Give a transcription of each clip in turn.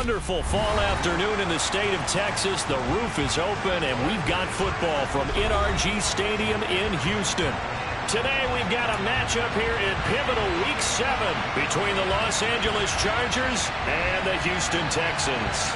wonderful fall afternoon in the state of Texas. The roof is open, and we've got football from NRG Stadium in Houston. Today, we've got a matchup here in pivotal Week 7 between the Los Angeles Chargers and the Houston Texans.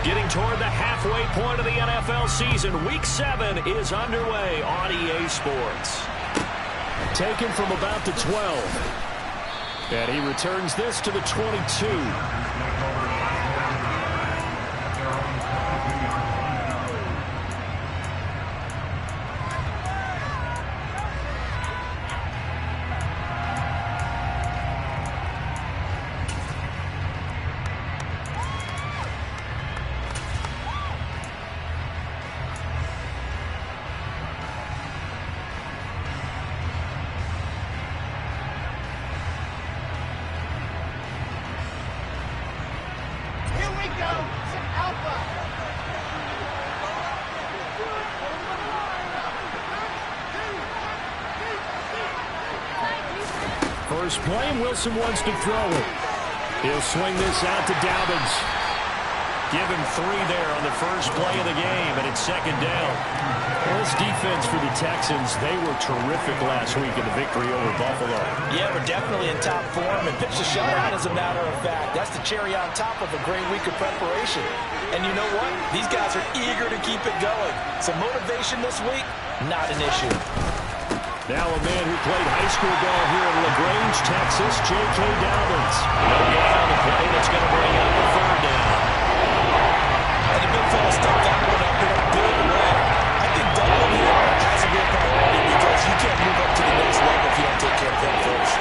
Getting toward the halfway point of the NFL season, Week 7 is underway on EA Sports. Taken from about the 12. And he returns this to the 22. First play, Wilson wants to throw it. He'll swing this out to Dobbins. Give him 3 there on the first play of the game, and it's second down. Well, this defense for the Texans, they were terrific last week in the victory over Buffalo. Yeah, we're definitely in top form and pitched a shutout, as a matter of fact. That's the cherry on top of a great week of preparation. And you know what? These guys are eager to keep it going. Some motivation this week, not an issue. Now a man who played high school ball here in LaGrange, Texas, J.K. Dobbins. No gain on the play that's going to bring up the third down. And the big fella stepped that one up in a big way. I think doubling here has to be a priority because you can't move up to the next level if you don't take care of them first.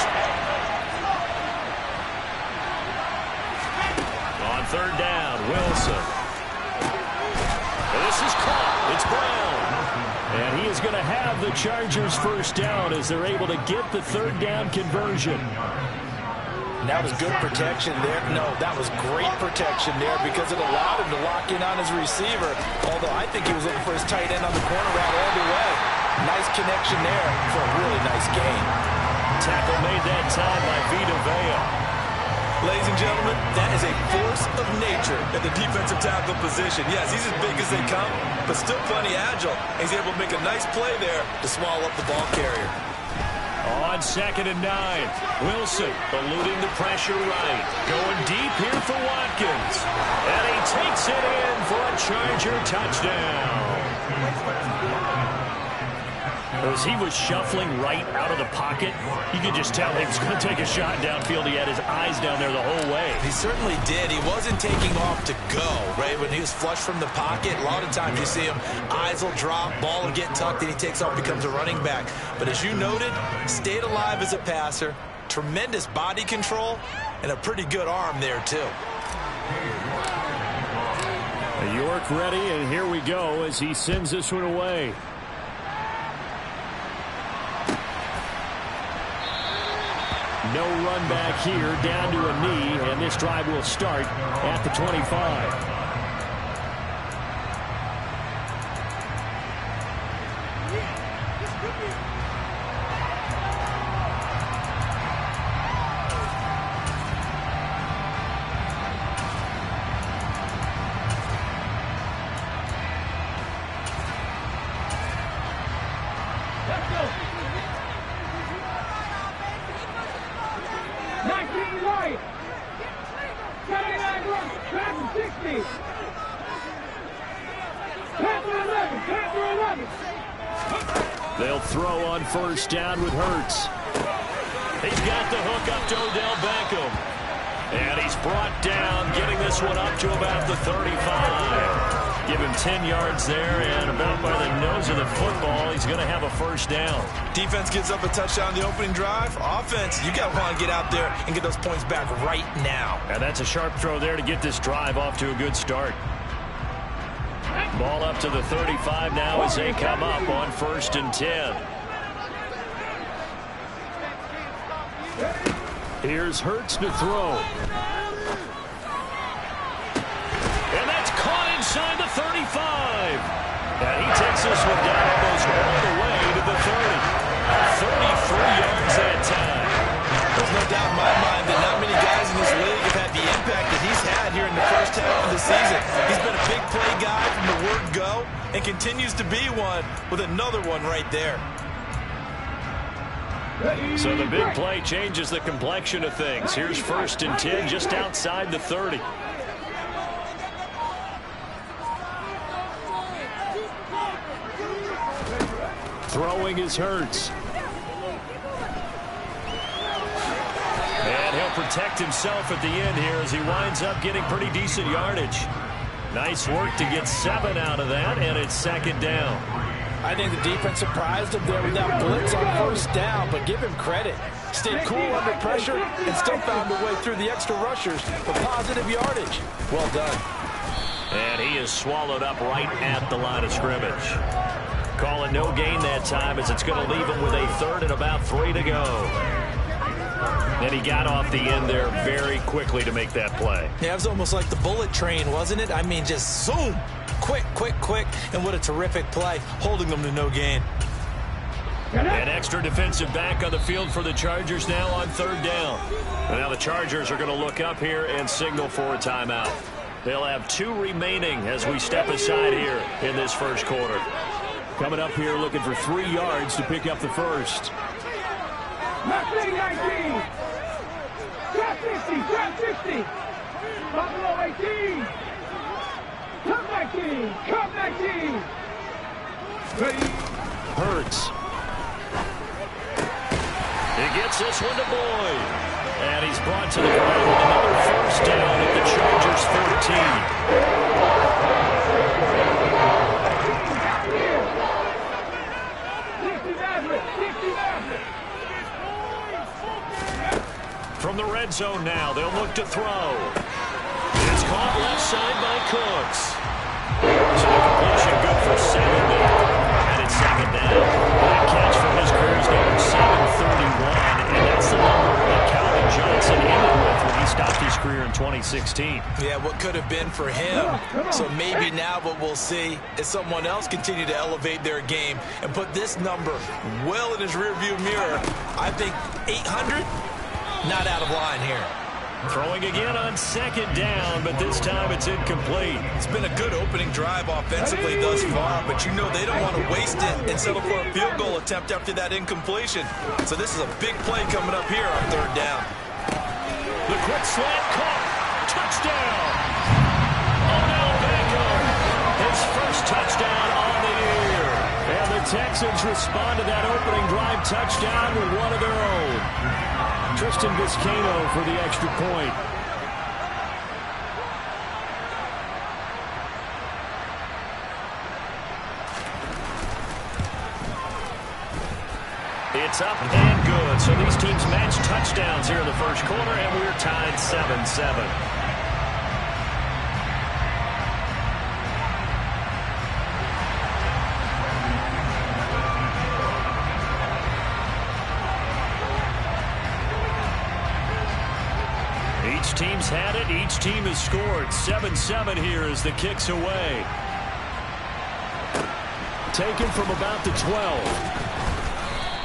On third down, Wilson. This is caught. It's Brown. And he is going to have the Chargers first down as they're able to get the third down conversion. That was good protection there. No, that was great protection there because it allowed him to lock in on his receiver. Although I think he was looking for his tight end on the corner route all the way. Nice connection there for a really nice gain. Tackle made that time by Vita Vea. Ladies and gentlemen, that is a force of nature at the defensive tackle position. Yes, he's as big as they come, but still plenty agile. He's able to make a nice play there to swallow up the ball carrier. On 2nd and 9, Wilson eluding the pressure right. Going deep here for Watkins. And he takes it in for a Charger touchdown. As he was shuffling right out of the pocket, you could just tell he was going to take a shot downfield. He had his eyes down there the whole way. He certainly did. He wasn't taking off to go, right? When he was flush from the pocket, a lot of times you see him, eyes will drop, ball will get tucked, and he takes off, becomes a running back. But as you noted, stayed alive as a passer, tremendous body control, and a pretty good arm there, too. York ready, and here we go as he sends this one away. No run back here, down to a knee, and this drive will start at the 25. They'll throw on first down with Hurts. He's got the hook up to Odell Beckham. And he's brought down, getting this one up to about the 35. Give him 10 yards there, and about by the nose of the football, he's going to have a first down. Defense gives up a touchdown the opening drive. Offense, you got to want to get out there and get those points back right now. And that's a sharp throw there to get this drive off to a good start. Ball up to the 35 now as they come up on 1st and 10. Here's Hurts to throw. And that's caught inside the 35. And he takes this one down almost all the way to the 30. 33 yards that time. There's no doubt in my mind that not many guys in this league have had the impact that he's had here in the first half of the season. He's been a big play guy from the word go and continues to be one with another one right there. So the big play changes the complexion of things. Here's 1st and 10 just outside the 30. Throwing is Hurts. And he'll protect himself at the end here as he winds up getting pretty decent yardage. Nice work to get 7 out of that, and it's 2nd down. I think the defense surprised him there with that blitz on 1st down, but give him credit. Stayed cool under pressure and still found a way through the extra rushers for positive yardage. Well done. And he is swallowed up right at the line of scrimmage. Call it no gain that time as it's going to leave him with a 3rd and about 3 to go. And he got off the end there very quickly to make that play. Yeah, it was almost like the bullet train, wasn't it? I mean, just zoom. Quick, quick, quick. And what a terrific play, holding them to no gain. An extra defensive back on the field for the Chargers now on 3rd down. And now the Chargers are going to look up here and signal for a timeout. They'll have 2 remaining as we step aside here in this first quarter. Coming up here looking for 3 yards to pick up the first. Drop 19. Drop 50. Drop 50. Buffalo 18. Come 19. Come 19. Ready. Hurts. He gets this one to Boyd. And he's brought to the ground with another 1st down at the Chargers 13. From the red zone now, they'll look to throw. It's caught left side by Cooks. So the completion good for 7 there. And it's 2nd down. That catch for his career is number 731, and that's the number that Calvin Johnson ended with when he stopped his career in 2016. Yeah, what could have been for him. So maybe now what we'll see is someone else continue to elevate their game and put this number well in his rearview mirror. I think 800. Not out of line here. Throwing again on 2nd down, but this time it's incomplete. It's been a good opening drive offensively thus far, but you know they don't want to waste it and settle for a field goal attempt after that incompletion. So this is a big play coming up here on 3rd down. The quick slant caught. Touchdown. Odell Beckham. His first touchdown on the year. And the Texans respond to that opening drive touchdown with one of their own. Tristan Vizcaino for the extra point. It's up and good. So these teams match touchdowns here in the first quarter, and we're tied 7-7. Each team's had it. Each team has scored. 7-7 here as the kick's away. Taken from about the 12.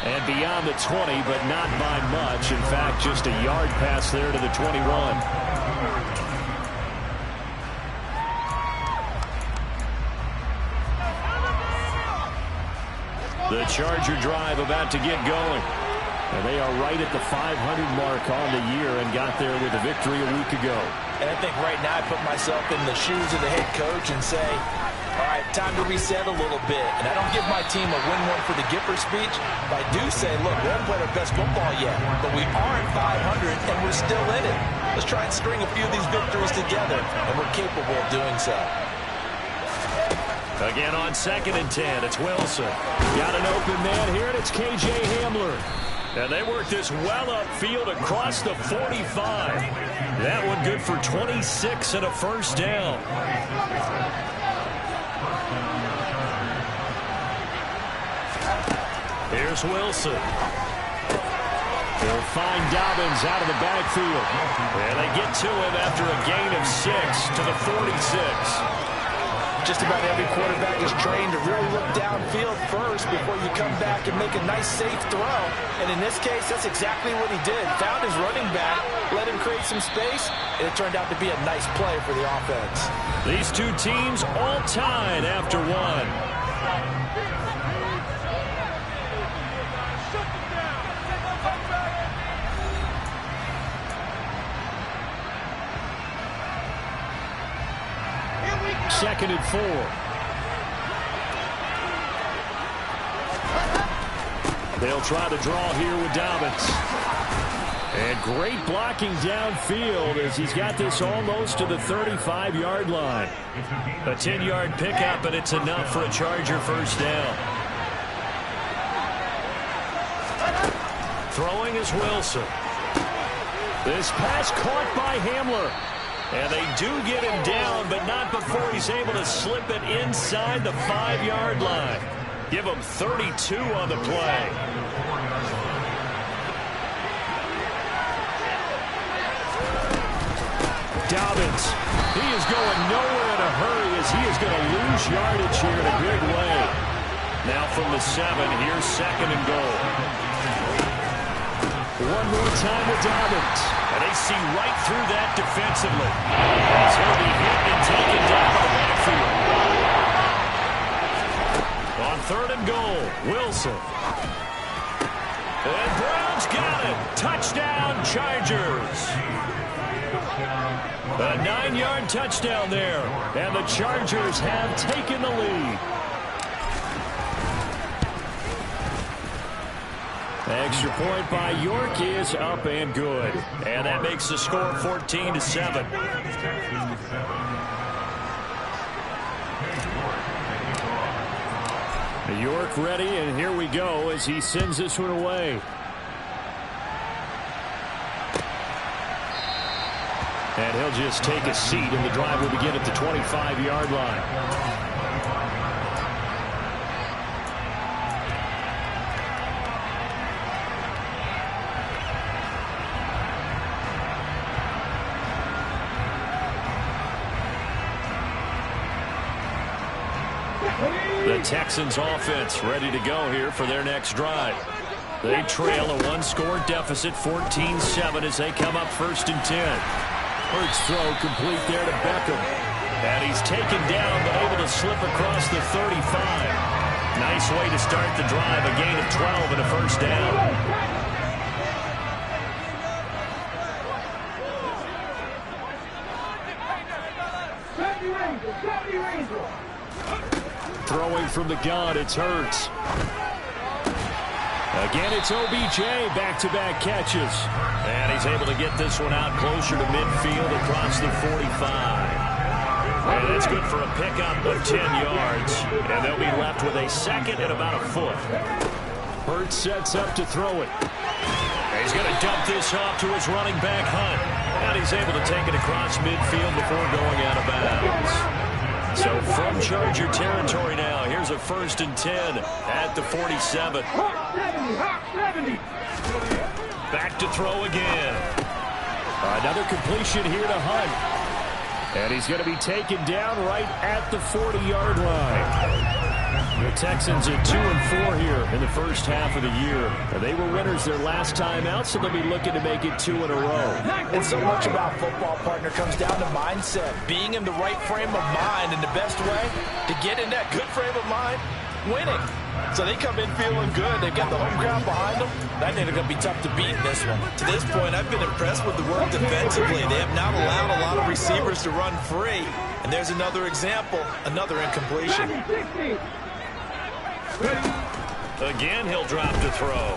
And beyond the 20, but not by much. In fact, just a yard pass there to the 21. The Charger drive about to get going. And they are right at the 500 mark on the year and got there with a victory a week ago. And I think right now I put myself in the shoes of the head coach and say, all right, time to reset a little bit. And I don't give my team a win one for the Gipper speech, but I do say, look, we haven't played our best football yet, but we are at 500 and we're still in it. Let's try and string a few of these victories together, and we're capable of doing so. Again on 2nd and 10, it's Wilson. Got an open man here, and it's K.J. Hamler. And they work this well upfield across the 45. That one good for 26 and a first down. Here's Wilson. They'll find Dobbins out of the backfield. And they get to him after a gain of 6 to the 46. Just about every quarterback is trained to really look downfield first before you come back and make a nice, safe throw. And in this case, that's exactly what he did. Found his running back, let him create some space, and it turned out to be a nice play for the offense. These two teams all tied after one. Second and 4. They'll try to draw here with Dobbins. And great blocking downfield as he's got this almost to the 35-yard line. A 10-yard pickup, and it's enough for a Charger first down. Throwing is Wilson. This pass caught by Hamler. And they do get him down, but not before he's able to slip it inside the 5-yard line. Give him 32 on the play. Dobbins, he is going nowhere in a hurry as he is going to lose yardage here in a big way. Now from the 7, here's second and goal. One more time with Dobbins. And they see right through that defensively. As he'll be hit and taken down by the backfield. On third and goal, Wilson. And Brown's got it. Touchdown, Chargers. A 9-yard touchdown there. And the Chargers have taken the lead. Extra point by York is up and good. And that makes the score 14-7. York ready, and here we go as he sends this one away. And he'll just take a seat, and the drive will begin at the 25-yard line. The Texans offense ready to go here for their next drive. They trail a one-score deficit, 14-7, as they come up first and 10. Hurts throw complete there to Beckham. And he's taken down, but able to slip across the 35. Nice way to start the drive, a gain of 12 and a first down. Throwing from the gun, it's Hurts. Again, it's OBJ, back-to-back catches. And he's able to get this one out closer to midfield across the 45. And that's good for a pickup of 10 yards. And they'll be left with a second and about a foot. Hurts sets up to throw it. And he's going to dump this off to his running back, Hunt. And he's able to take it across midfield before going out of bounds. So from Charger territory now, here's a first and 10 at the 47. Back to throw again. Another completion here to Hunt. And he's going to be taken down right at the 40-yard line. The Texans at 2-4 here in the first half of the year. They were winners their last time out, so they'll be looking to make it 2 in a row. And so much about football, partner, comes down to mindset. Being in the right frame of mind, and the best way to get in that good frame of mind, winning. So they come in feeling good. They've got the home crowd behind them. I think they're going to be tough to beat in this one. To this point, I've been impressed with the work defensively. They have not allowed a lot of receivers to run free. And there's another example, another incompletion. Again, he'll drop to throw.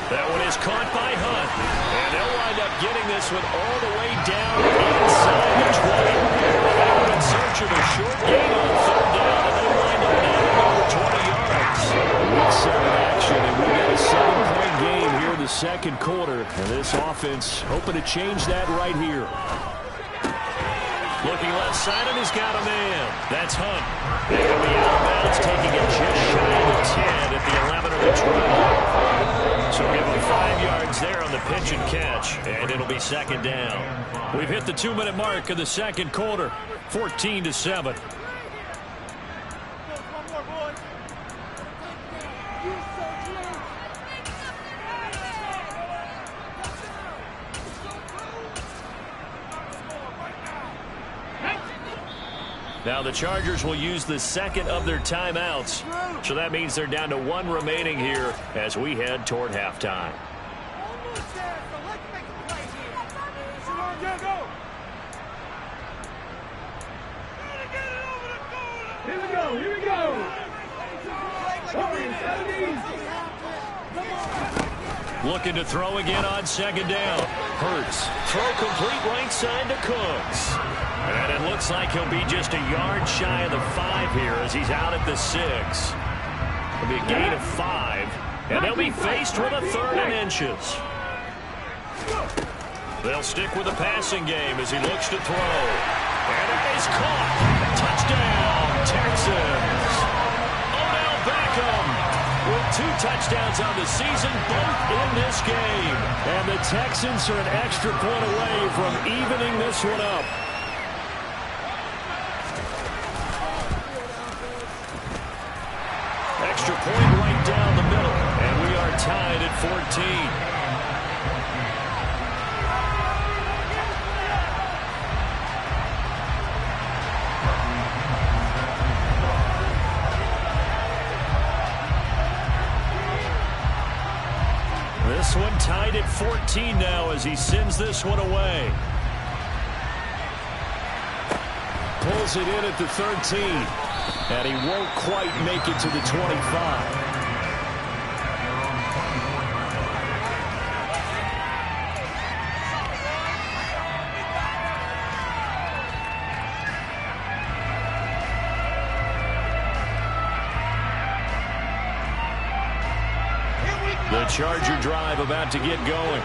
That one is caught by Hunt. And they'll wind up getting this one all the way down inside the 20. They were in search of a short gain on third down, and they wind up getting over 20 yards. Week 7 action, and we've got a 7-point game here in the second quarter. And this offense hoping to change that right here. Looking left side, and he's got a man. That's Hunt. They'll be out of downs, taking it just shy of the 10 at the 11 of the 12. So give him 5 yards there on the pitch and catch, and it'll be second down. We've hit the 2-minute mark of the second quarter, 14-7. Now the Chargers will use the second of their timeouts. So that means they're down to 1 remaining here as we head toward halftime. Here we go, here we go. Looking to throw again on second down. Hurts. Throw complete right side to Cooks. And it looks like he'll be just a yard shy of the 5 here as he's out at the 6. It'll be a gain of 5. And they'll be faced with a 3rd and inches. They'll stick with the passing game as he looks to throw. And it is caught. Touchdown, Texans. Odell Beckham with 2 touchdowns on the season, both in this game. And the Texans are an extra point away from evening this one up. Extra point right down the middle, and we are tied at 14. This one tied at 14 now as he sends this one away. Pulls it in at the 13. And he won't quite make it to the 25. The Charger drive about to get going.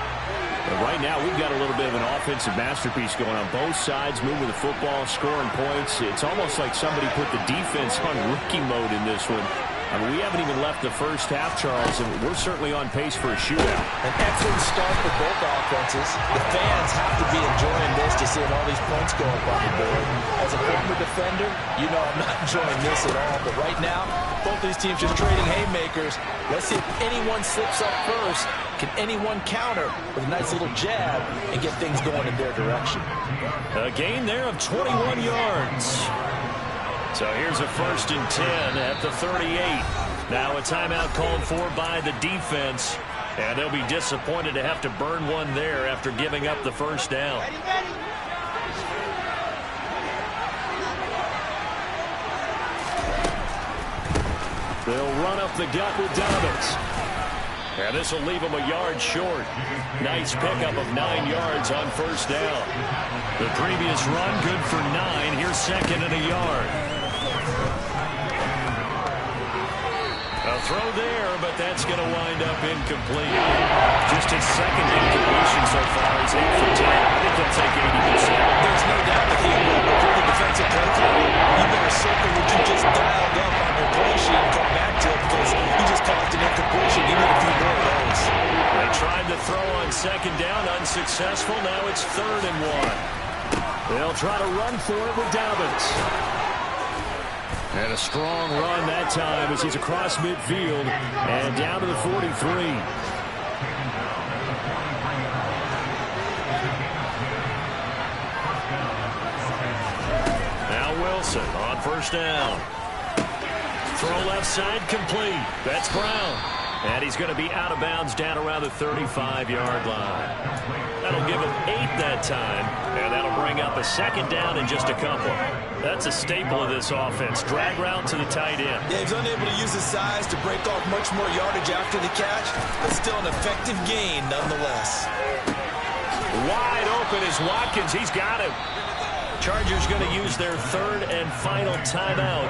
But right now, we've got a little bit of an offensive masterpiece going on both sides, moving the football, scoring points. It's almost like somebody put the defense on rookie mode in this one. I mean, we haven't even left the first half, Charles, and we're certainly on pace for a shootout. An excellent start for both offenses. The fans have to be enjoying this to see all these points go up on the board. As a former defender, you know I'm not enjoying this at all. But right now, both these teams just trading haymakers. Let's see if anyone slips up first. Can anyone counter with a nice little jab and get things going in their direction? A gain there of 21 yards. So here's a 1st and 10 at the 38. Now a timeout called for by the defense. And they'll be disappointed to have to burn one there after giving up the first down. They'll run up the gut with Dobbins. And this will leave him a yard short. Nice pickup of 9 yards on first down. The previous run good for 9. Here's 2nd and a yard. A throw there, but that's going to wind up incomplete. Just his 2nd incompletion so far. He's 8 for 10. I think he'll take 80%. There's no doubt that he will. But for the defensive play call, you better circle what you just dialed up on your play sheet and come back to it because he just caused an incompletion. You need a few more of those. They tried to throw on 2nd down, unsuccessful. Now it's 3rd and 1. They'll try to run for it with Dobbins. And a strong run that time as he's across midfield and down to the 43. Now Wilson on first down. Throw left side complete. That's Brown. And he's going to be out of bounds down around the 35-yard line. That'll give him 8 that time, and that'll bring up a 2nd down in just a couple. That's a staple of this offense. Drag route to the tight end. Yeah, he's unable to use his size to break off much more yardage after the catch, but still an effective gain nonetheless. Wide open is Watkins. He's got him. Chargers going to use their 3rd and final timeout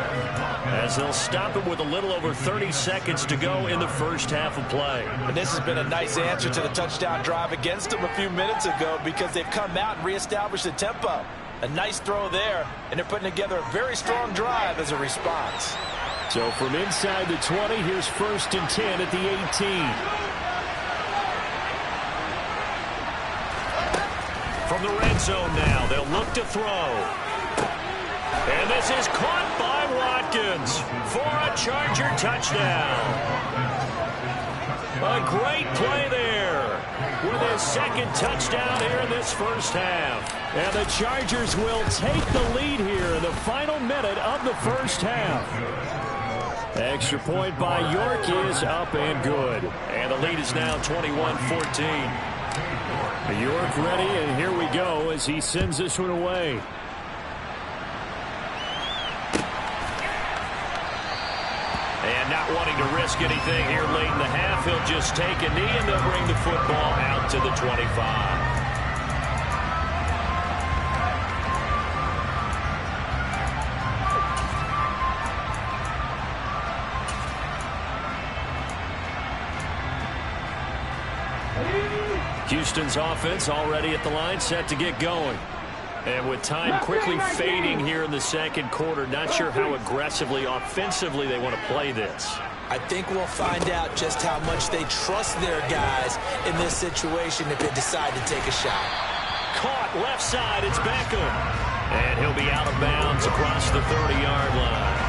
as they'll stop it with a little over 30 seconds to go in the first half of play. And this has been a nice answer to the touchdown drive against them a few minutes ago because they've come out and reestablished the tempo. A nice throw there, and they're putting together a very strong drive as a response. So from inside the 20, here's 1st and 10 at the 18. From the red zone now, they'll look to throw. And this is caught by Watkins for a Charger touchdown. A great play there with his 2nd touchdown here in this first half. And the Chargers will take the lead here in the final minute of the first half. Extra point by York is up and good. And the lead is now 21-14. York ready, and here we go as he sends this one away. And not wanting to risk anything here late in the half, he'll just take a knee, and they'll bring the football out to the 25. Houston's offense already at the line, set to get going. And with time quickly fading here in the 2nd quarter, not sure how aggressively, offensively they want to play this. I think we'll find out just how much they trust their guys in this situation if they decide to take a shot. Caught left side, it's Beckham. And he'll be out of bounds across the 30-yard line.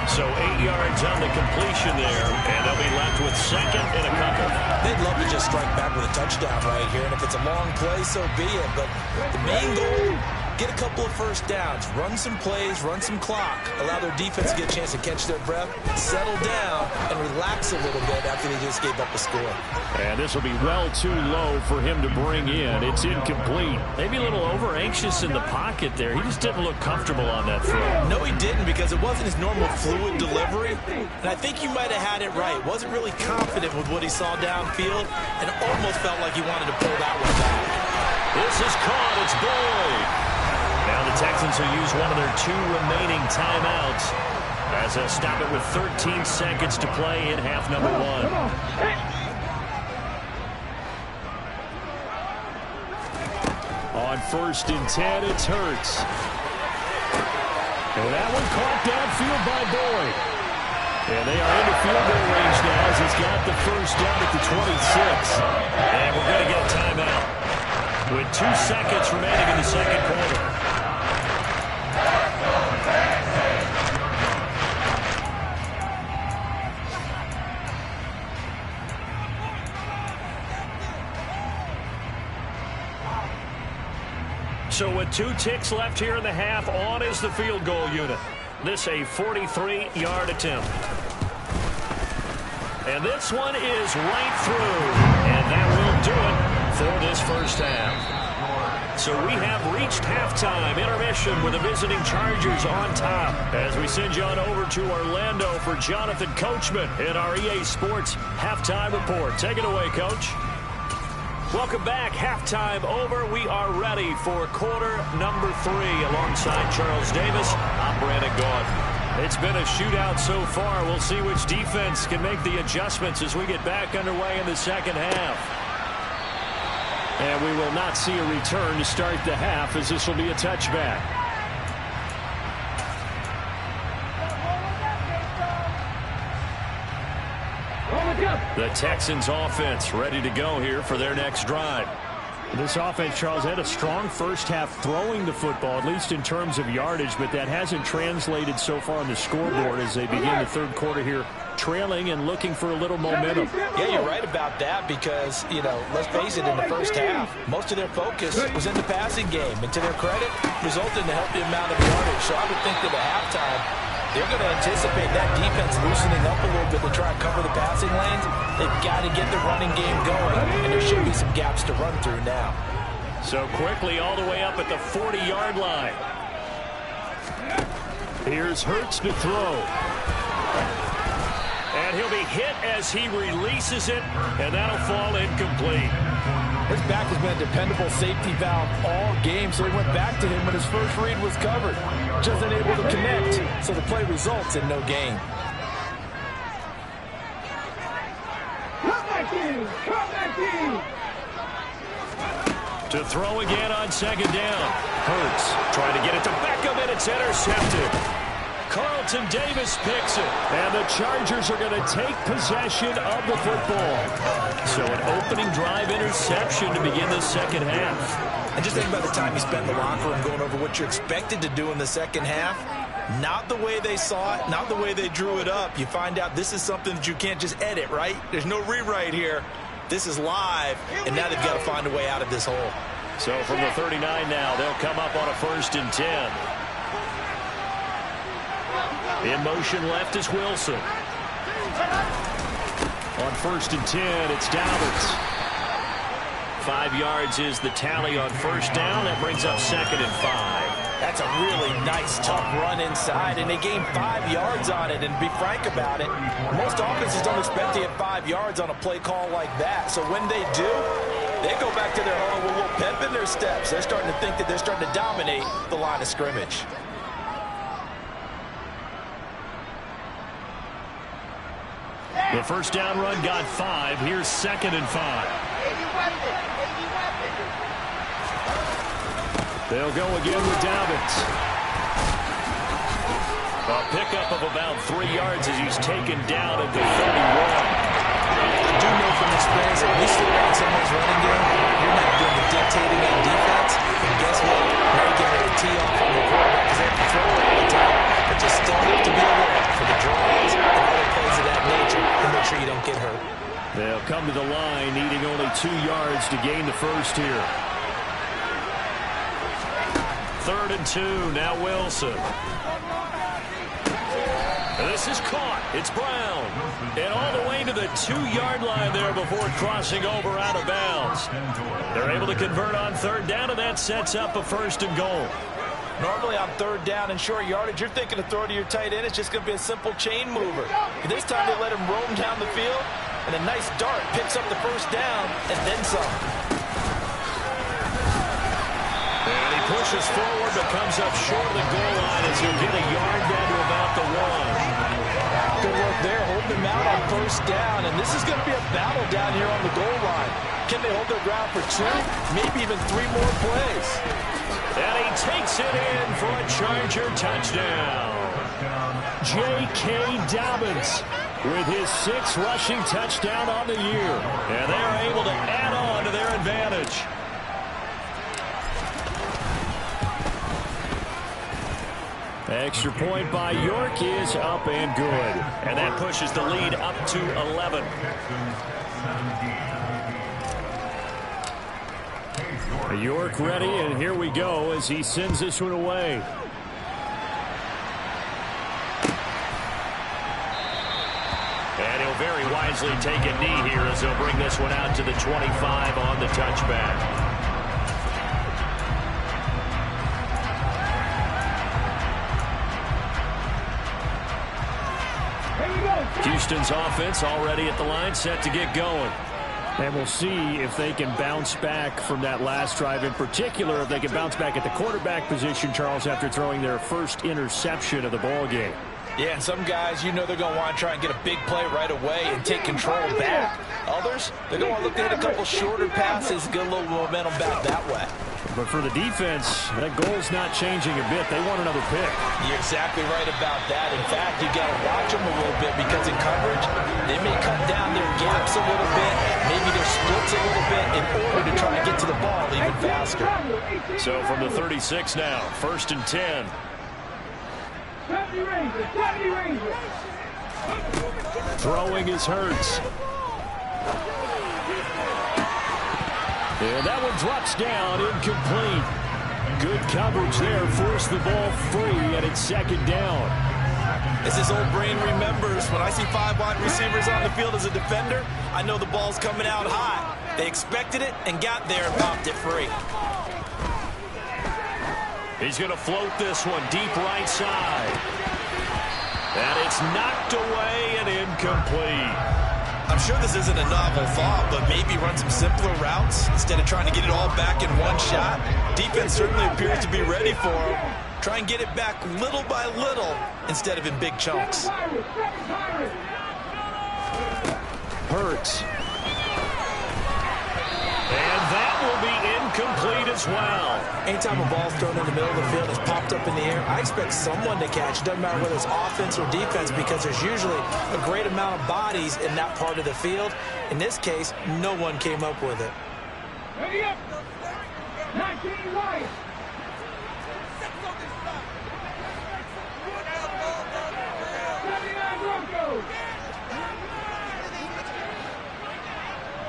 So 8 yards on the completion there, and they'll be left with 2nd and a couple. They'd love to just strike back with a touchdown right here, and if it's a long play, so be it. But the main goal, get a couple of first downs, run some plays, run some clock, allow their defense to get a chance to catch their breath, settle down, and relax a little bit after they just gave up a score. And this will be well too low for him to bring in. It's incomplete. Maybe a little over-anxious in the pocket there. He just didn't look comfortable on that throw. No, he didn't, because it wasn't his normal fluid delivery. And I think you might have had it right. Wasn't really confident with what he saw downfield, and almost felt like he wanted to pull that one back. This is caught. It's Boyd. Now the Texans will use one of their 2 remaining timeouts as they'll stop it with 13 seconds to play in half number 1. On 1st and 10, it's Hurts. And that one caught downfield by Boyd. And they are into field goal range now as he's got the first down at the 26. And we're going to get a timeout with 2 seconds remaining in the 2nd quarter. So with 2 ticks left here in the half, on is the field goal unit. This a 43-yard attempt. And this one is right through. And that will do it for this first half. So we have reached halftime intermission with the visiting Chargers on top. As we send you on over to Orlando for Jonathan Coachman in our EA Sports Halftime Report. Take it away, Coach. Welcome back. Halftime over. We are ready for quarter number 3 alongside Charles Davis. I'm Brandon Gaudin. It's been a shootout so far. We'll see which defense can make the adjustments as we get back underway in the 2nd half. And we will not see a return to start the half as this will be a touchback. The Texans offense ready to go here for their next drive. This offense, Charles, had a strong first half throwing the football, at least in terms of yardage, but that hasn't translated so far on the scoreboard as they begin the 3rd quarter here, trailing and looking for a little momentum. Yeah, you're right about that because, you know, let's face it, in the first half, most of their focus was in the passing game. And to their credit, resulted in a healthy amount of yardage. So I would think that at halftime, they're going to anticipate that defense loosening up a little bit to try and cover the passing lanes. They've got to get the running game going, and there should be some gaps to run through now. So quickly all the way up at the 40-yard line. Here's Hurts to throw. And he'll be hit as he releases it, and that'll fall incomplete. His back has been a dependable safety valve all game, so he went back to him when his first read was covered. Just unable to connect, so the play results in no gain. To throw again on 2nd down. Hurts trying to get it to Beckham, and it's intercepted. Carlton Davis picks it. And the Chargers are going to take possession of the football. So an opening drive interception to begin the second half. And just think about the time you spent in the locker room going over what you're expected to do in the second half. Not the way they saw it, not the way they drew it up. You find out this is something that you can't just edit, right? There's no rewrite here. This is live, and now they've got to find a way out of this hole. So from the 39 now, they'll come up on a 1st and 10. In motion left is Wilson. On 1st and 10, it's Dobbins. 5 yards is the tally on 1st down. That brings up 2nd and 5. That's a really nice, tough run inside, and they gained 5 yards on it. And to be frank about it, most offenses don't expect to get 5 yards on a play call like that. So when they do, they go back to their huddle with a little pep in their steps. They're starting to think that they're starting to dominate the line of scrimmage. The 1st down run got 5. Here's 2nd and 5. They'll go again with Dobbins. A pickup of about 3 yards as he's taken down at the 31. I do know from experience, at least in someone's running game, you're not doing the dictating on defense. And guess what? Now you're getting ready to tee off on the quarterback because they have to throw it all the time. But just still have to be alert for the draws and other plays of that nature and make sure you don't get hurt. They'll come to the line, needing only 2 yards to gain the first here. 3rd and 2, now Wilson. This is caught. It's Brown. And all the way to the 2-yard line there before crossing over out of bounds. They're able to convert on 3rd down, and that sets up a 1st and goal. Normally on 3rd down and short yardage, you're thinking to throw to your tight end. It's just going to be a simple chain mover. But this time they let him roam down the field, and a nice dart picks up the 1st down and then some. And he pushes forward but comes up short of the goal line as he'll get a yard down to about the 1. Good work there, holding them out on 1st down. And this is going to be a battle down here on the goal line. Can they hold their ground for 2, maybe even 3 more plays? And he takes it in for a Charger touchdown. J.K. Dobbins with his 6th rushing touchdown on the year. And they are able to add on to their advantage. Extra point by York is up and good. And that pushes the lead up to 11. York ready, and here we go as he sends this one away. And he'll very wisely take a knee here as he'll bring this one out to the 25 on the touchback. Houston's offense already at the line, set to get going. And we'll see if they can bounce back from that last drive. In particular, if they can bounce back at the quarterback position, Charles, after throwing their first interception of the ball game. Yeah, and some guys, you know they're going to want to try and get a big play right away and take control back. Others, they're going to look to hit a couple shorter passes, get a little momentum back that way. But for the defense, that goal's not changing a bit. They want another pick. You're exactly right about that. In fact, you got to watch them a little bit because in coverage, they may cut down their gaps a little bit, maybe their splits a little bit in order to try and get to the ball even faster. So from the 36 now, 1st and 10. Throwing is Hurts. And that one drops down, incomplete. Good coverage there, forced the ball free, and it's 2nd down. As his old brain remembers, when I see 5 wide receivers on the field as a defender, I know the ball's coming out high. They expected it and got there and popped it free. He's going to float this one deep right side. And it's knocked away and incomplete. I'm sure this isn't a novel thought, but maybe run some simpler routes instead of trying to get it all back in one shot. Defense certainly appears to be ready for him. Try and get it back little by little instead of in big chunks. Hurts. And that will be incomplete as well. Anytime a ball's thrown in the middle of the field, it's popped up in the air, I expect someone to catch. It doesn't matter whether it's offense or defense, because there's usually a great amount of bodies in that part of the field. In this case, no one came up with it. Ready up. 19 right.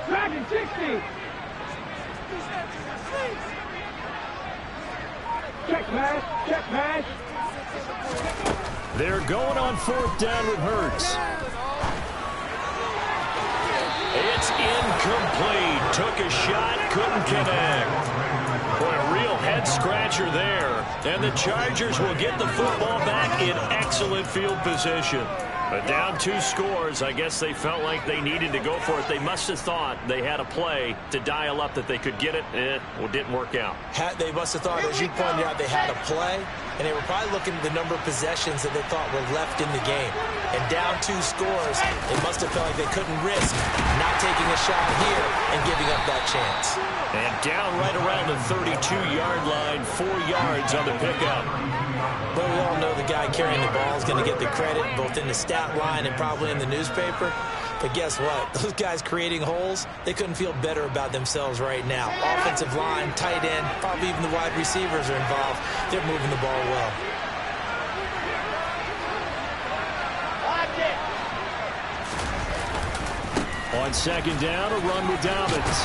Dragon 60. Check pass, check pass. They're going on 4th down with Hurts. It's incomplete. Took a shot, couldn't connect. Boy, a real head-scratcher there. And the Chargers will get the football back in excellent field position. But down 2 scores, I guess they felt like they needed to go for it. They must have thought they had a play to dial up that they could get it. Well, didn't work out. They must have thought, as you pointed out, they had a play, and they were probably looking at the number of possessions that they thought were left in the game. And down 2 scores, they must have felt like they couldn't risk not taking a shot here and giving up that chance. And down right around the 32-yard line, 4 yards on the pickup. But we all know the guy carrying the ball is going to get the credit, both in the stat line and probably in the newspaper. But guess what? Those guys creating holes, they couldn't feel better about themselves right now. Offensive line, tight end, probably even the wide receivers are involved. They're moving the ball well. On 2nd down, a run with Dobbins.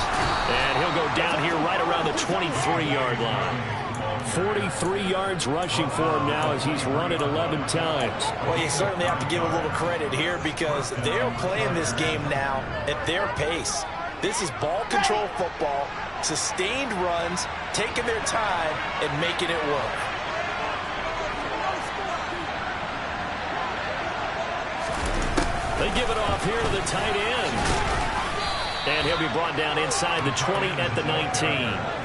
And he'll go down here right around the 23-yard line. 43 yards rushing for him now as he's run it 11 times. Well, you certainly have to give a little credit here because they're playing this game now at their pace. This is ball control football, sustained runs, taking their time and making it work. They give it off here to the tight end. And he'll be brought down inside the 20 at the 19.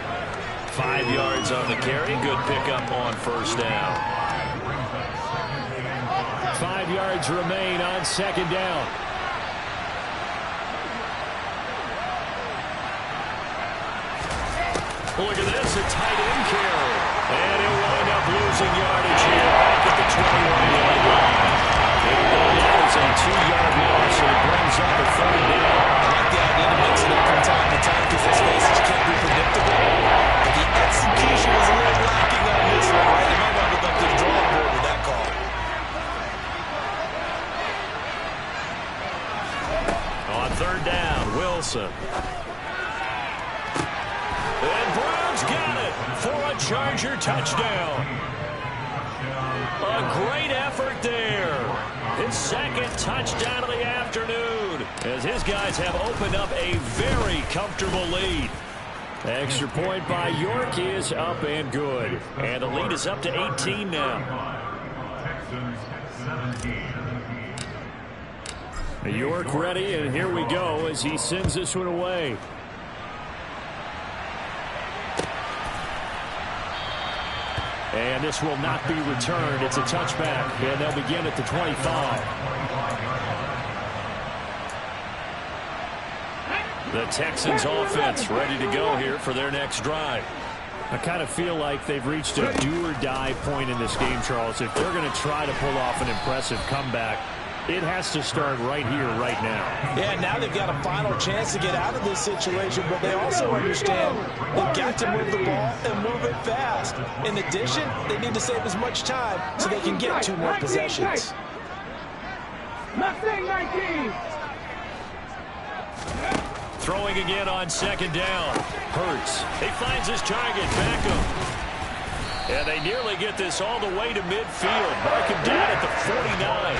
5 yards on the carry. Good pickup on 1st down. 5 yards remain on 2nd down. Look at this, a tight end carry. And he'll wind up losing yardage here back at the 21-yard line. It'll go down as a 2-yard loss, and it brings up a 3rd down. I like the idea to mix it up from time to time because this message can't be predictable. But the execution was a little lacking on this one, right? They might want to go up to the drawing board with that call. On 3rd down, Wilson. And Browns got it for a Charger touchdown. A great effort there. His 2nd touchdown of the afternoon as his guys have opened up a very comfortable lead. Extra point by York is up and good. And the lead is up to 18 now. York ready, and here we go as he sends this one away. And this will not be returned. It's a touchback, and they'll begin at the 25. The Texans offense ready to go here for their next drive. I kind of feel like they've reached a do-or-die point in this game, Charles. If they're going to try to pull off an impressive comeback, it has to start right here, right now. Yeah, now they've got a final chance to get out of this situation, but they also understand they've got to move the ball and move it fast. In addition, they need to save as much time so they can get 2 more possessions. Mustang 19. Throwing again on 2nd down. Hurts. He finds his target, Beckham. And they nearly get this all the way to midfield. Mark him down at the 49.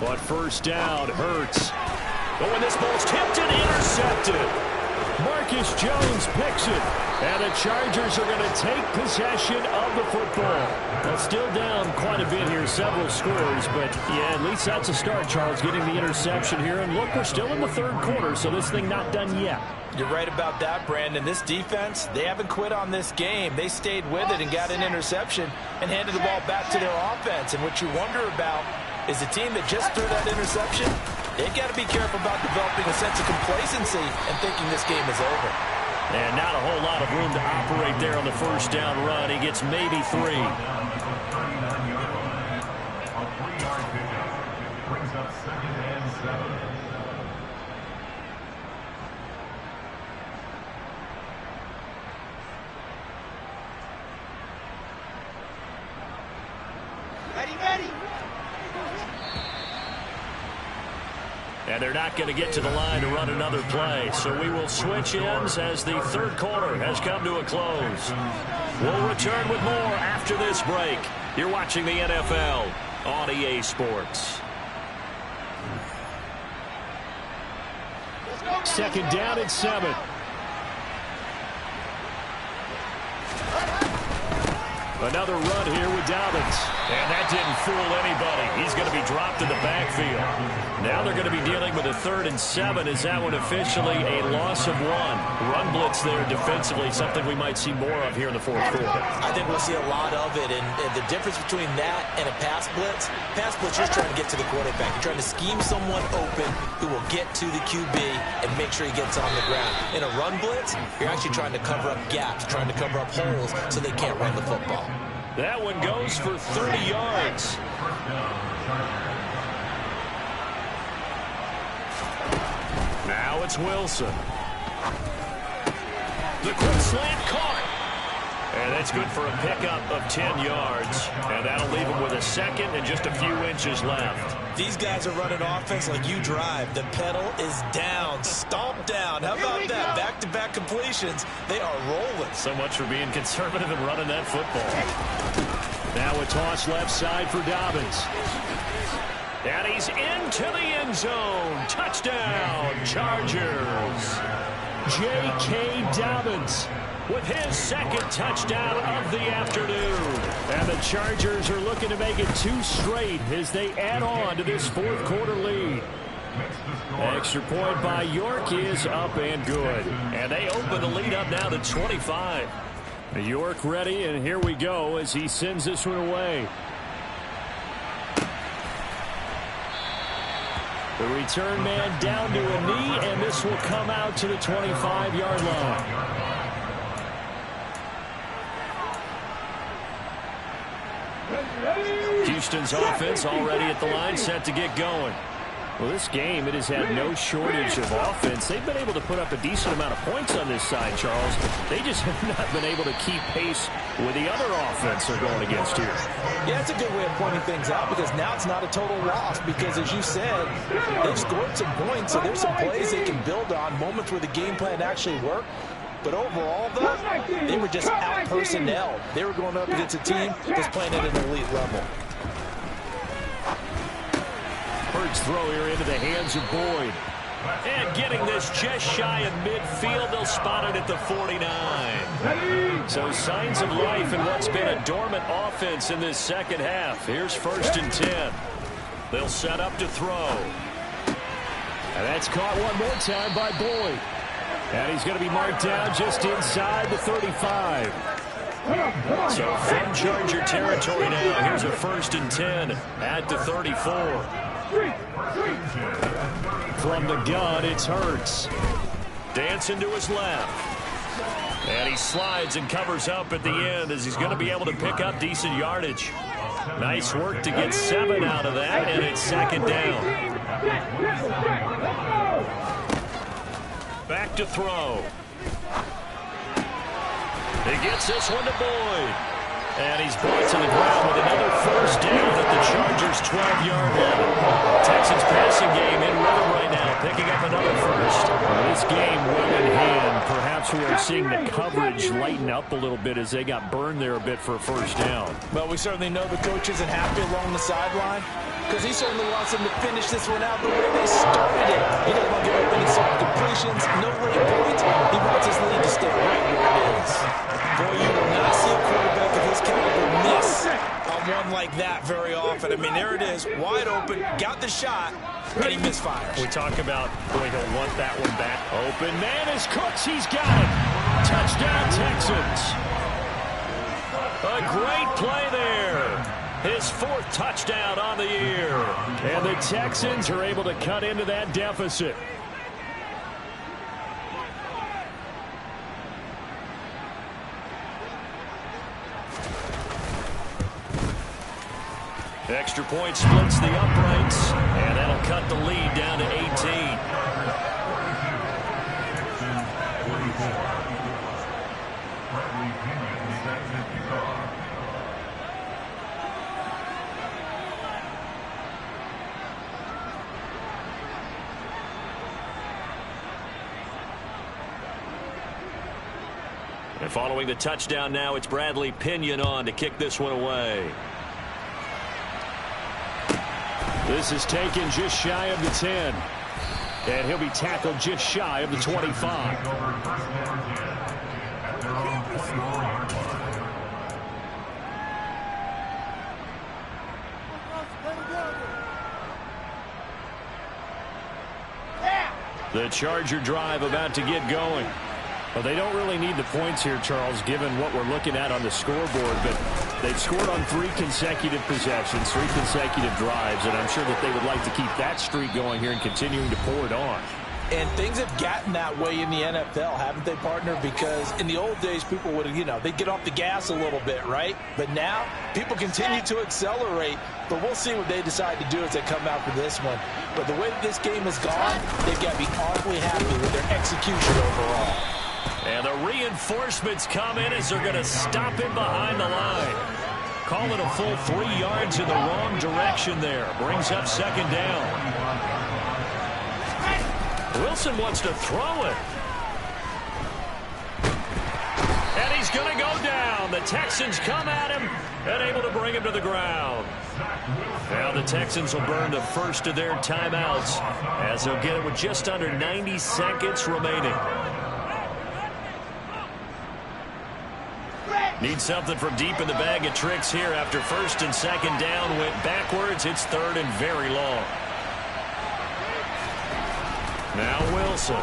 On 1st down, Hurts. Oh, and this ball's tipped and intercepted. Marcus Jones picks it. And the Chargers are going to take possession of the football. Well, still down quite a bit here, several scores. But, yeah, at least that's a start, Charles, getting the interception here. And, look, we're still in the third quarter, so this thing not done yet. You're right about that, Brandon. This defense, they haven't quit on this game. They stayed with it and got an interception and handed the ball back to their offense. And what you wonder about is the team that just threw that interception, they've got to be careful about developing a sense of complacency and thinking this game is over. And not a whole lot of room to operate there on the first down run. He gets maybe 3. And they're not going to get to the line to run another play. So we will switch ends as the third quarter has come to a close. We'll return with more after this break. You're watching the NFL on EA Sports. Second down and 7. Another run here with Dobbins. And that didn't fool anybody. He's going to be dropped in the backfield. Now they're going to be dealing with a 3rd and 7. Is that one officially a loss of 1? Run blitz there defensively, something we might see more of here in the fourth quarter. I think we'll see a lot of it. And the difference between that and a pass blitz, you're trying to get to the quarterback. You're trying to scheme someone open who will get to the QB and make sure he gets on the ground. In a run blitz, you're actually trying to cover up gaps, trying to cover up holes so they can't run the football. That one goes for 30 yards. Now it's Wilson. The quick slant caught. And that's good for a pickup of 10 yards. And that'll leave him with a second and just a few inches left. These guys are running offense like you drive. The pedal is down, stomp down. How about that? Back-to-back completions. They are rolling. So much for being conservative and running that football. Now a toss left side for Dobbins. And he's into the end zone. Touchdown, Chargers. J.K. Dobbins with his second touchdown of the afternoon. And the Chargers are looking to make it 2 straight as they add on to this fourth quarter lead. Extra point by York is up and good. And they open the lead up now to 25. York ready, and here we go as he sends this one away. The return man down to a knee, and this will come out to the 25-yard line. Houston's offense already at the line, set to get going. Well, this game, it has had no shortage of offense. They've been able to put up a decent amount of points on this side, Charles. They just have not been able to keep pace with the other offense they're going against here. Yeah, it's a good way of pointing things out because now it's not a total loss because, as you said, they've scored some points, so there's some plays they can build on, moments where the game plan actually worked. But overall, though, they were just out-personnel. They were going up against a team that's playing at an elite level. Hurts throw here into the hands of Boyd. And getting this just shy of midfield, they'll spot it at the 49. So signs of life in what's been a dormant offense in this second half. Here's 1st and 10. They'll set up to throw. And that's caught one more time by Boyd. And he's going to be marked down just inside the 35. So from Charger territory now, here's a 1st and 10 at the 34. From the gun, it's Hurts. Dancing to his left. And he slides and covers up at the end as he's going to be able to pick up decent yardage. Nice work to get 7 out of that, and it's 2nd down. Back to throw. He gets this one to Boyd. And he's brought to the ground with another 1st down at the Chargers' 12-yard line. Texans passing game in rhythm right now, picking up another 1st. This game well in hand. Perhaps we are seeing the coverage lighten up a little bit as they got burned there a bit for a 1st down. Well, we certainly know the coach isn't happy along the sideline because he certainly wants them to finish this one out the way they started it. He doesn't want to give up any soft completions, no late points. He And I mean, there it is, wide open, got the shot, and he misfires. We talk about, boy, he'll want that one back. Open man is Cooks. He's got it. Touchdown, Texans. A great play there. His 4th touchdown on the year. And the Texans are able to cut into that deficit. Extra point splits the uprights, and that'll cut the lead down to 18. And following the touchdown now, it's Bradley Pinion on to kick this one away. This is taken just shy of the 10. And he'll be tackled just shy of the 25. The Charger drive about to get going. Well, they don't really need the points here, Charles, given what we're looking at on the scoreboard. But they've scored on 3 consecutive possessions, 3 consecutive drives, and I'm sure that they would like to keep that streak going here and continuing to pour it on. And things have gotten that way in the NFL, haven't they, partner? Because in the old days, people would, they'd get off the gas a little bit, right? But now, people continue to accelerate. But we'll see what they decide to do as they come out for this one. But the way that this game has gone, they've got to be awfully happy with their execution overall. And the reinforcements come in as they're going to stop him behind the line. Call it a full 3 yards in the wrong direction there. Brings up 2nd down. Wilson wants to throw it. And he's going to go down. The Texans come at him and able to bring him to the ground. Now the Texans will burn the first of their timeouts as they'll get it with just under 90 seconds remaining. Need something from deep in the bag of tricks here after 1st and 2nd down went backwards. It's 3rd and very long. Now Wilson.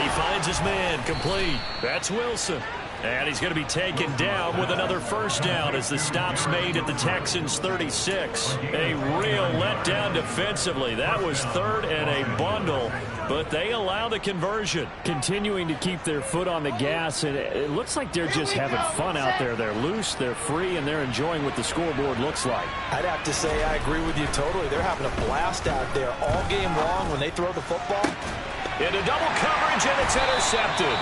He finds his man complete. That's Wilson. And he's going to be taken down with another 1st down as the stop's made at the Texans' 36. A real letdown defensively. That was 3rd and a bundle, but they allow the conversion. Continuing to keep their foot on the gas, and it looks like they're just having fun out there. They're loose, they're free, and they're enjoying what the scoreboard looks like. I'd have to say I agree with you totally. They're having a blast out there all game long when they throw the football. Into double coverage, and it's intercepted.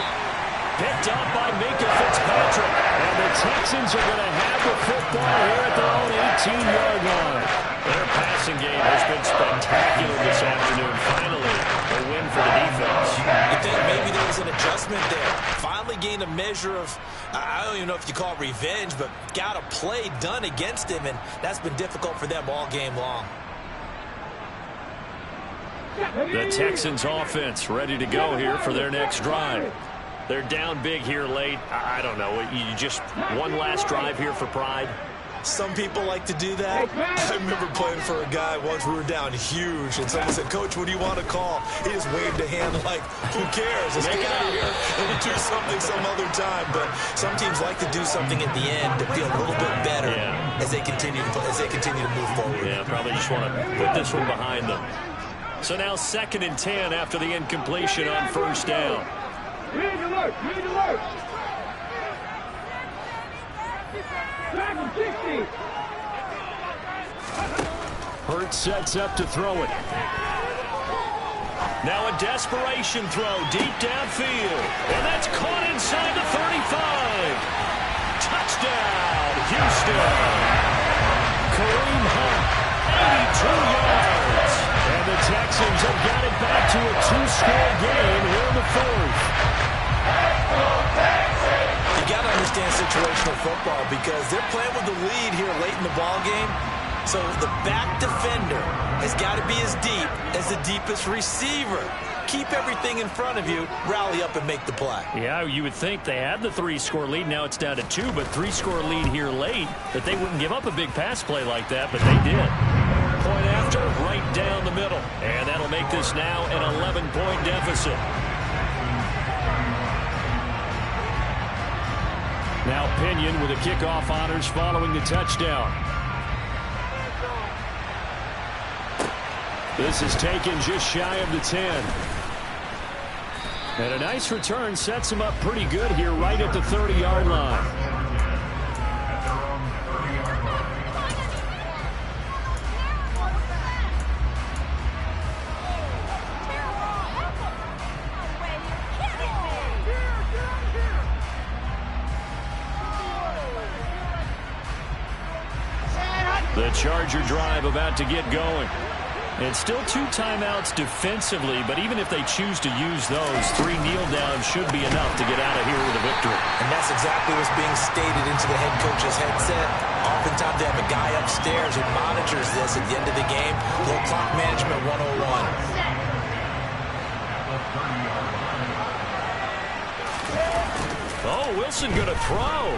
Picked up by Minkah Fitzpatrick. And the Texans are going to have the football here at their own 18-yard line. Their passing game has been spectacular this afternoon. Finally, a win for the defense. You think maybe there was an adjustment there. Finally gained a measure of, I don't even know if you call it revenge, but got a play done against him, and that's been difficult for them all game long. The Texans offense ready to go here for their next drive. They're down big here late. I don't know. You just one last drive here for pride. Some people like to do that. I remember playing for a guy once. We were down huge, and someone said, "Coach, what do you want to call?" He just waved a hand like, "Who cares? Let's get out of here and do something some other time." But some teams like to do something at the end to feel a little bit better as they continue to move forward. Yeah, probably just want to put this one behind them. So now 2nd and 10 after the incompletion on 1st down. Read alert! Read alert! Back in 60! Hurts sets up to throw it. Now a desperation throw deep downfield. And that's caught inside the 35. Touchdown, Houston. Kareem Hunt, 82 yards. And the Texans have got it back to a 2-score game here in the 4th. You got to understand situational football because they're playing with the lead here late in the ball game. So the back defender has got to be as deep as the deepest receiver. keep everything in front of you, rally up and make the play. Yeah, you would think they had the 3-score lead. Now it's down to 2, but 3-score lead here late, that they wouldn't give up a big pass play like that, but they did. Point after, right down the middle. And that'll make this now an 11-point deficit. Now Pinion with the kickoff honors following the touchdown. This is taken just shy of the 10. And a nice return sets him up pretty good here right at the 30-yard line. The Charger drive about to get going. And still 2 timeouts defensively, but even if they choose to use those, 3 kneel downs should be enough to get out of here with a victory. And that's exactly what's being stated into the head coach's headset. Oftentimes they have a guy upstairs who monitors this at the end of the game. A little clock management 101. Oh, Wilson going to throw.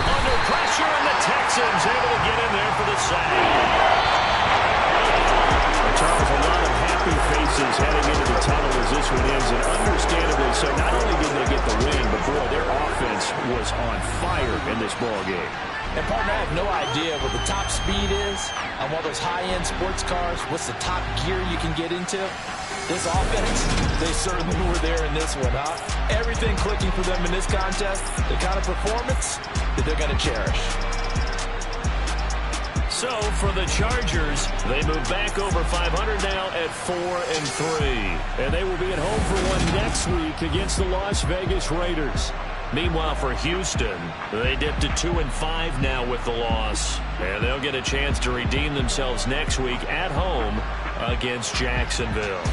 Under pressure, and the Texans able to get in there for the sack. Charles, a lot of happy faces heading into the tunnel as this one ends, and understandably so. Not only did they get the win, but boy, their offense was on fire in this ball game. And, partner, I have no idea what the top speed is on one of those high-end sports cars. What's the top gear you can get into? This offense, they certainly were there in this one, huh? Everything clicking for them in this contest, the kind of performance that they're going to cherish. So for the Chargers, they move back over 500 now at 4-3. And they will be at home for one next week against the Las Vegas Raiders. Meanwhile, for Houston, they dipped to 2-5 now with the loss. And they'll get a chance to redeem themselves next week at home against Jacksonville.